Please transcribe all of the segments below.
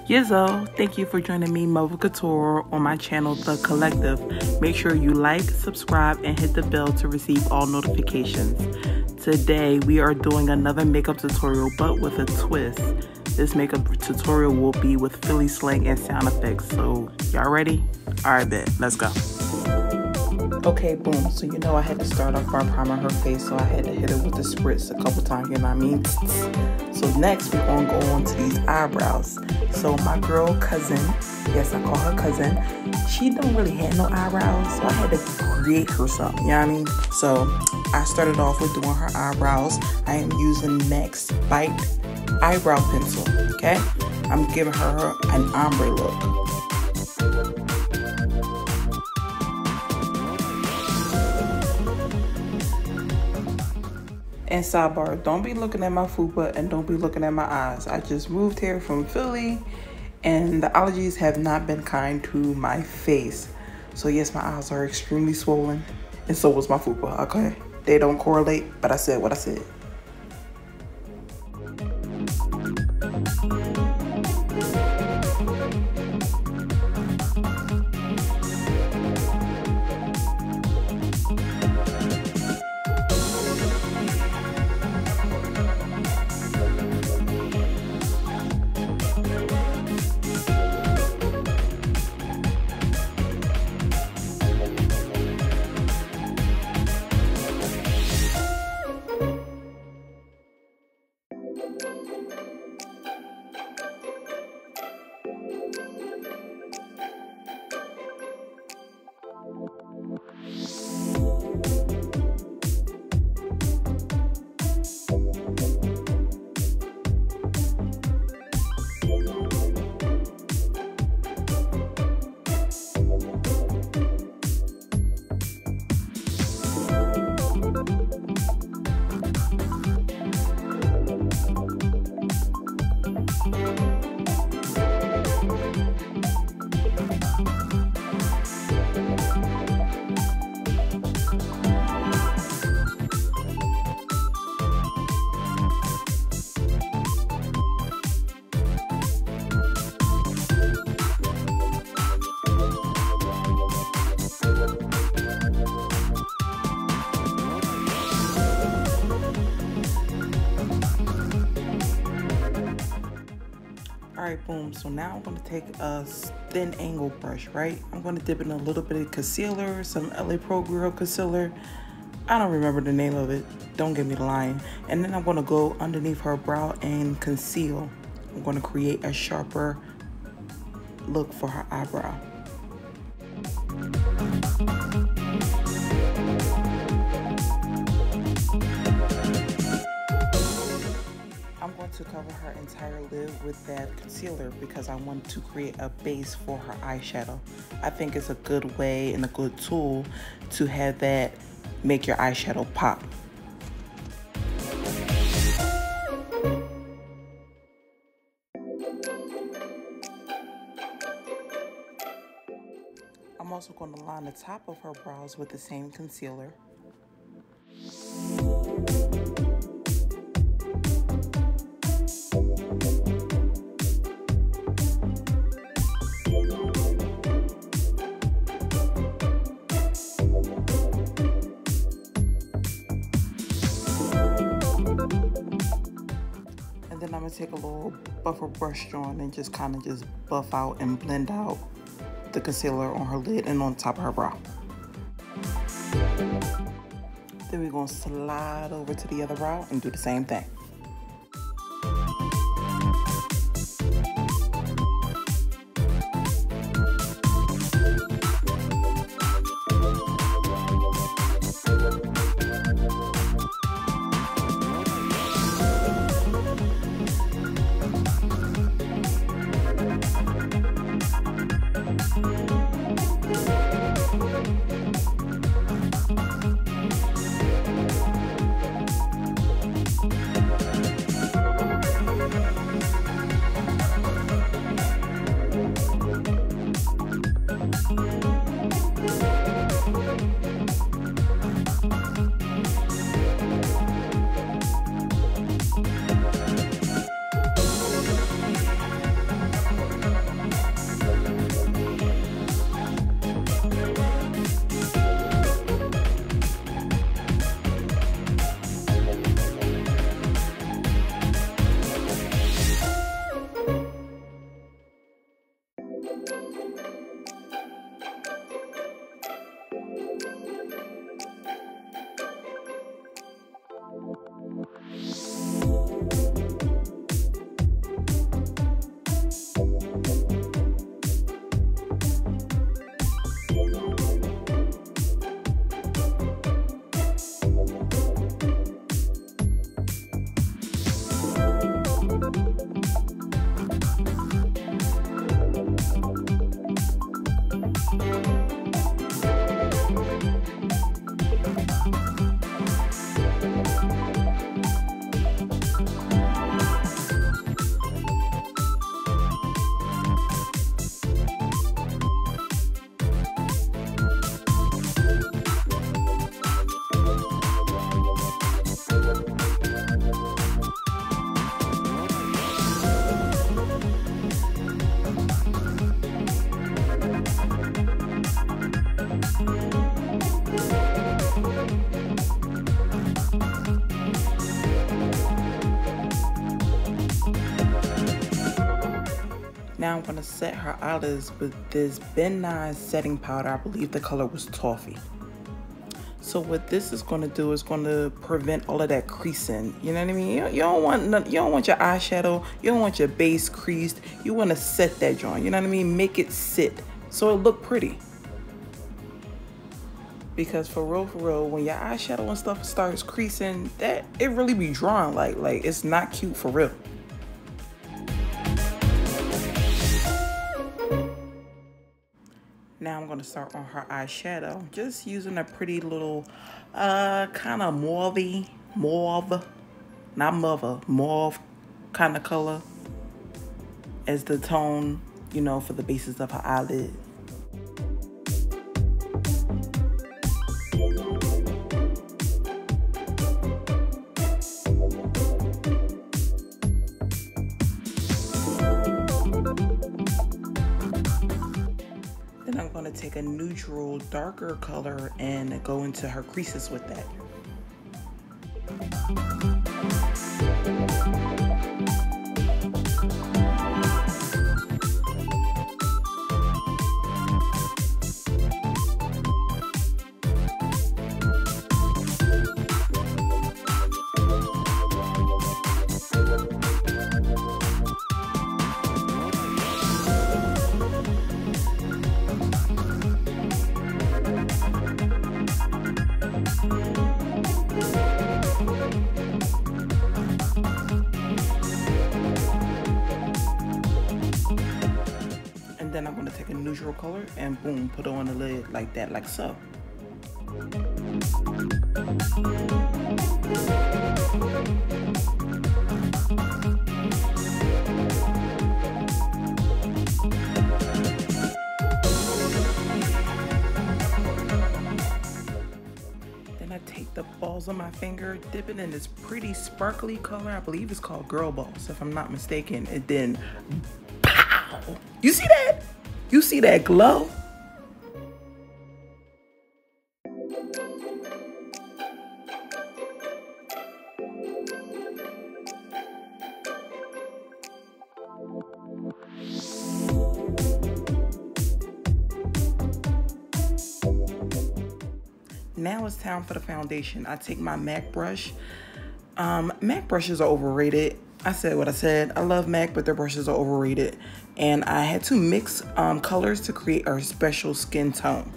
Yizzo, thank you for joining me, Mother Couture, on my channel, The Collective. Make sure you like, subscribe, and hit the bell to receive all notifications. Today, we are doing another makeup tutorial, but with a twist. This makeup tutorial will be with Philly slang and sound effects. So, y'all ready? All right, bet. Let's go. Okay, boom. So, you know I had to start off by priming her face, so I had to hit it with the spritz a couple times, you know what I mean? So next, we're going to go on to these eyebrows. So my girl cousin, yes, I call her cousin, she don't really have no eyebrows, so I had to create her something, you know what I mean? So I started off with doing her eyebrows. I am using NYX Bite eyebrow pencil, okay? I'm giving her an ombre look. And sidebar, don't be looking at my fupa and don't be looking at my eyes. I just moved here from Philly and the allergies have not been kind to my face. So yes, my eyes are extremely swollen and so was my fupa, okay? They don't correlate, but I said what I said. Alright, boom. So now I'm going to take a thin angle brush, right? I'm going to dip in a little bit of concealer, some LA Pro Girl concealer. I don't remember the name of it. Don't get me lying. And then I'm going to go underneath her brow and conceal. I'm going to create a sharper look for her eyebrow. To cover her entire lid with that concealer because I want to create a base for her eyeshadow. I think it's a good way and a good tool to have that make your eyeshadow pop. I'm also going to line the top of her brows with the same concealer. Then I'm gonna take a little buffer brush on and just kind of just buff out and blend out the concealer on her lid and on top of her brow. Then we're gonna slide over to the other brow and do the same thing. Now I'm going to set her eyelids with this Ben 9 setting powder. I believe the color was Toffee. So what this is going to do is going to prevent all of that creasing. You know what I mean? You don't want your eyeshadow, you don't want your base creased. You want to set that joint. You know what I mean? Make it sit so it look pretty. Because for real, when your eyeshadow and stuff starts creasing, that it really be drawing like it's not cute for real. Now I'm going to start on her eyeshadow, just using a pretty little kind of mauve kind of color as the tone, you know, for the bases of her eyelid. Then I'm going to take a neutral, darker color and go into her creases with that. Then I'm going to take a neutral color and boom, put it on the lid like that, like so. Then I take the balls of my finger, dip it in this pretty sparkly color. I believe it's called Girl Balls, if I'm not mistaken. And then pow! You see that? You see that glow? Now it's time for the foundation. I take my MAC brush. MAC brushes are overrated. I said what I said. I love MAC, but their brushes are overrated. And I had to mix colors to create our special skin tone.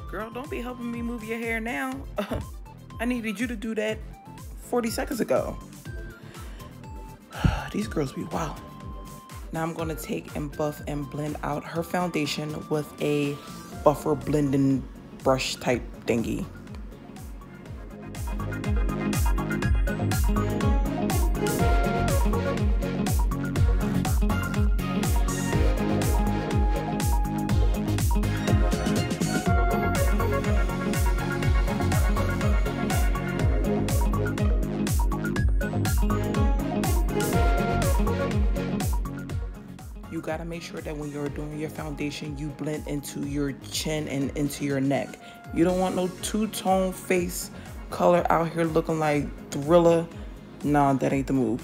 Girl, don't be helping me move your hair now. I needed you to do that 40 seconds ago. These girls be wild. Now I'm going to take and buff and blend out her foundation with a buffer blending brush type thingy. You gotta make sure that when you're doing your foundation, you blend into your chin and into your neck. You don't want no two-tone face color out here looking like Thriller. Nah, that ain't the move.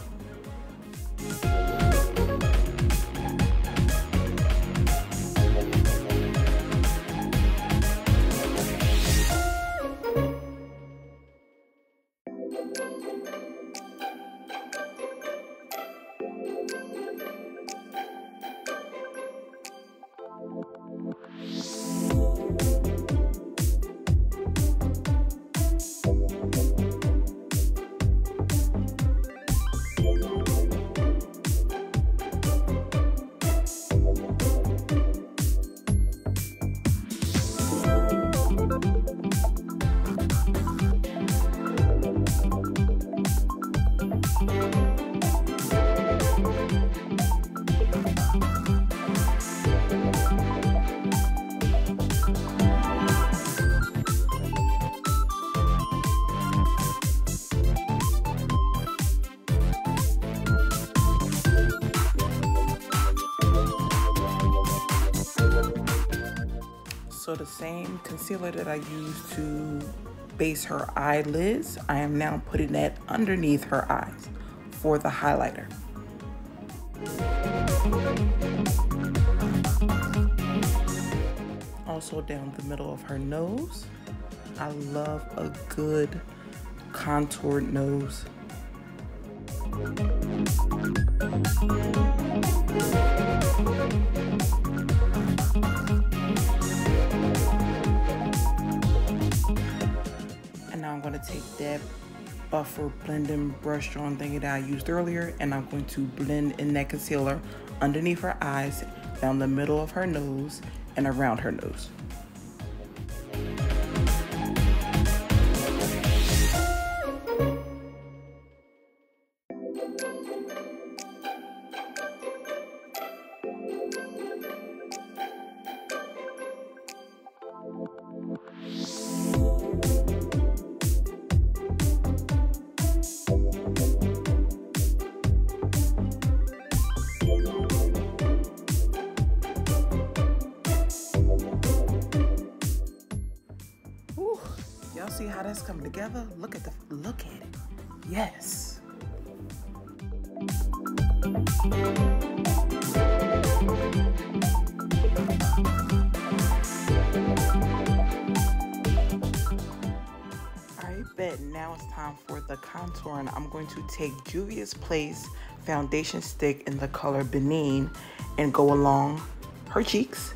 So the same concealer that I used to base her eyelids, I am now putting that underneath her eyes for the highlighter. Also down the middle of her nose. I love a good contoured nose. And now I'm going to take that buffer blending brush on thingy that I used earlier, and I'm going to blend in that concealer underneath her eyes, down the middle of her nose, and around her nose. Y'all see how that's coming together? Look at it. Yes. Alright, bet now it's time for the contouring. I'm going to take Juvia's Place foundation stick in the color Benin and go along her cheeks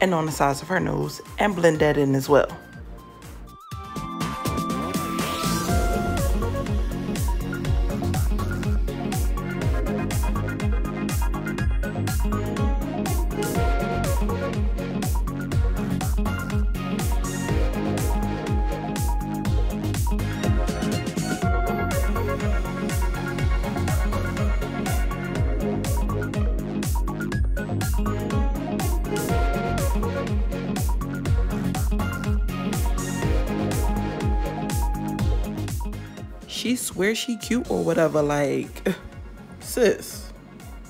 and on the sides of her nose and blend that in as well. She swears she cute or whatever, like, sis,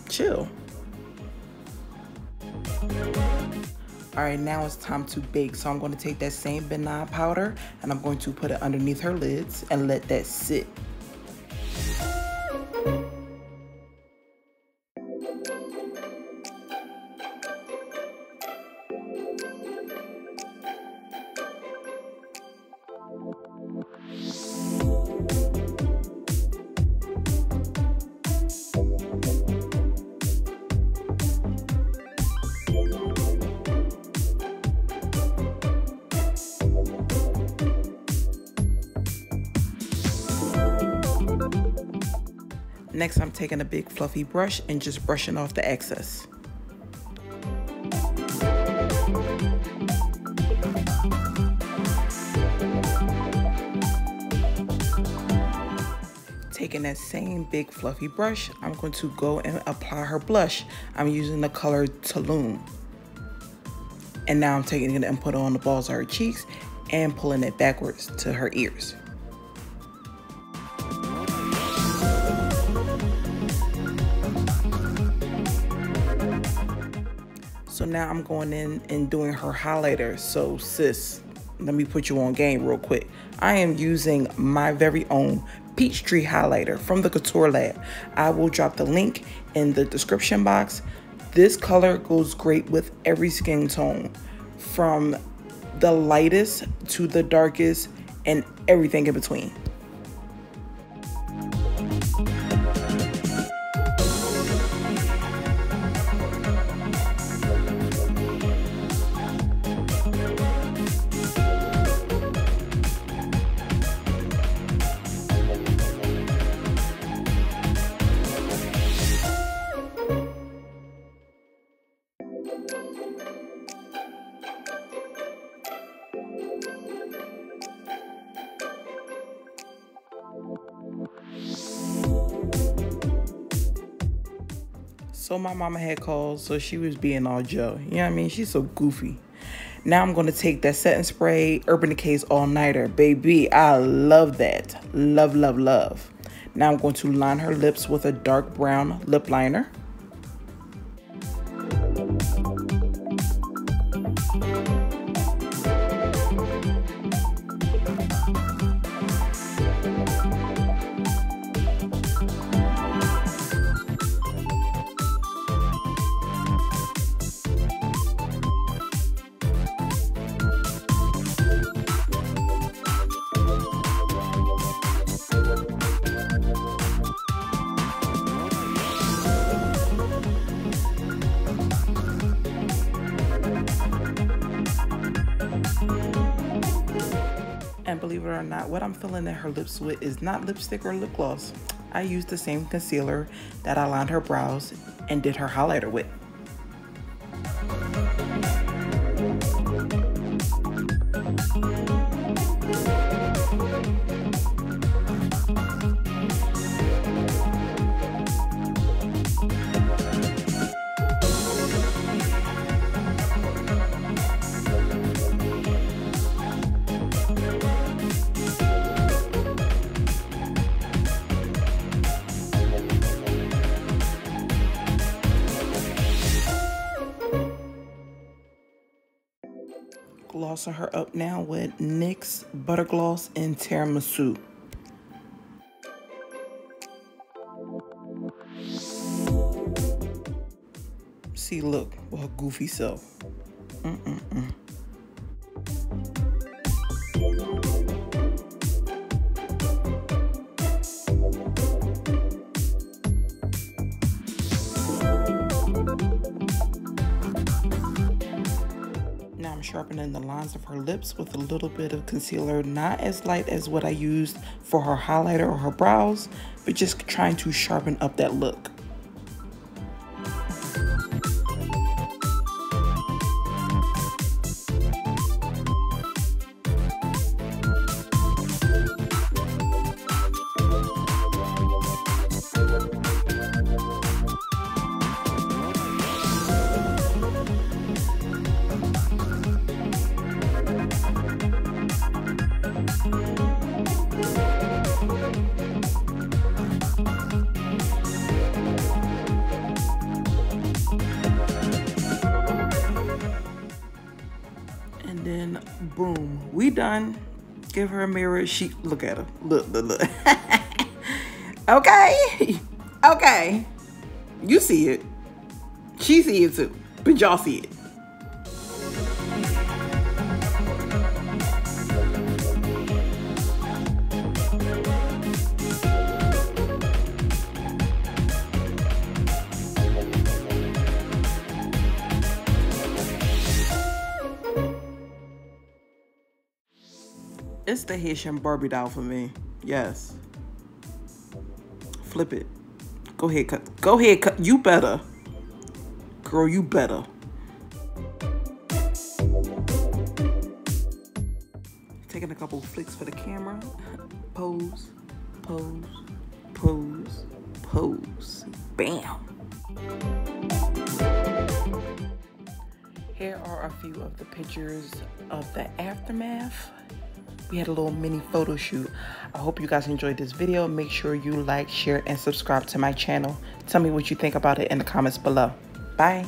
chill. All right, now it's time to bake. So I'm going to take that same benign powder and I'm going to put it underneath her lids and let that sit. Next, I'm taking a big fluffy brush and just brushing off the excess. Taking that same big fluffy brush, I'm going to go and apply her blush. I'm using the color Tulum. And now I'm taking it and put it on the balls of her cheeks and pulling it backwards to her ears. So now I'm going in and doing her highlighter. So sis, let me put you on game real quick. I am using my very own Peachtree highlighter from the Couture Lab. I will drop the link in the description box. This color goes great with every skin tone, from the lightest to the darkest and everything in between. So my mama had called, so she was being all Joe. You know what I mean? She's so goofy. Now I'm going to take that setting spray, Urban Decay's All Nighter. Baby, I love that. Love, love, love. Now I'm going to line her lips with a dark brown lip liner. And believe it or not, what I'm filling in her lips with is not lipstick or lip gloss. I used the same concealer that I lined her brows and did her highlighter with. Glossing her up now with NYX Butter Gloss in Tiramisu. See, look, with her goofy self. Now I'm sharpening the lines of her lips with a little bit of concealer, not as light as what I used for her highlighter or her brows, but just trying to sharpen up that look. And then boom, we done. Give her a mirror. She look at her. Look. Okay. Okay. You see it. She see it too. But y'all see it. It's the Haitian Barbie doll for me. Yes. Flip it. Go ahead, cut. Go ahead, cut. You better. Girl, you better. Taking a couple flicks for the camera. Pose, pose, pose, pose. Bam. Here are a few of the pictures of the aftermath. We had a little mini photo shoot. I hope you guys enjoyed this video. Make sure you like, share, and subscribe to my channel. Tell me what you think about it in the comments below. Bye.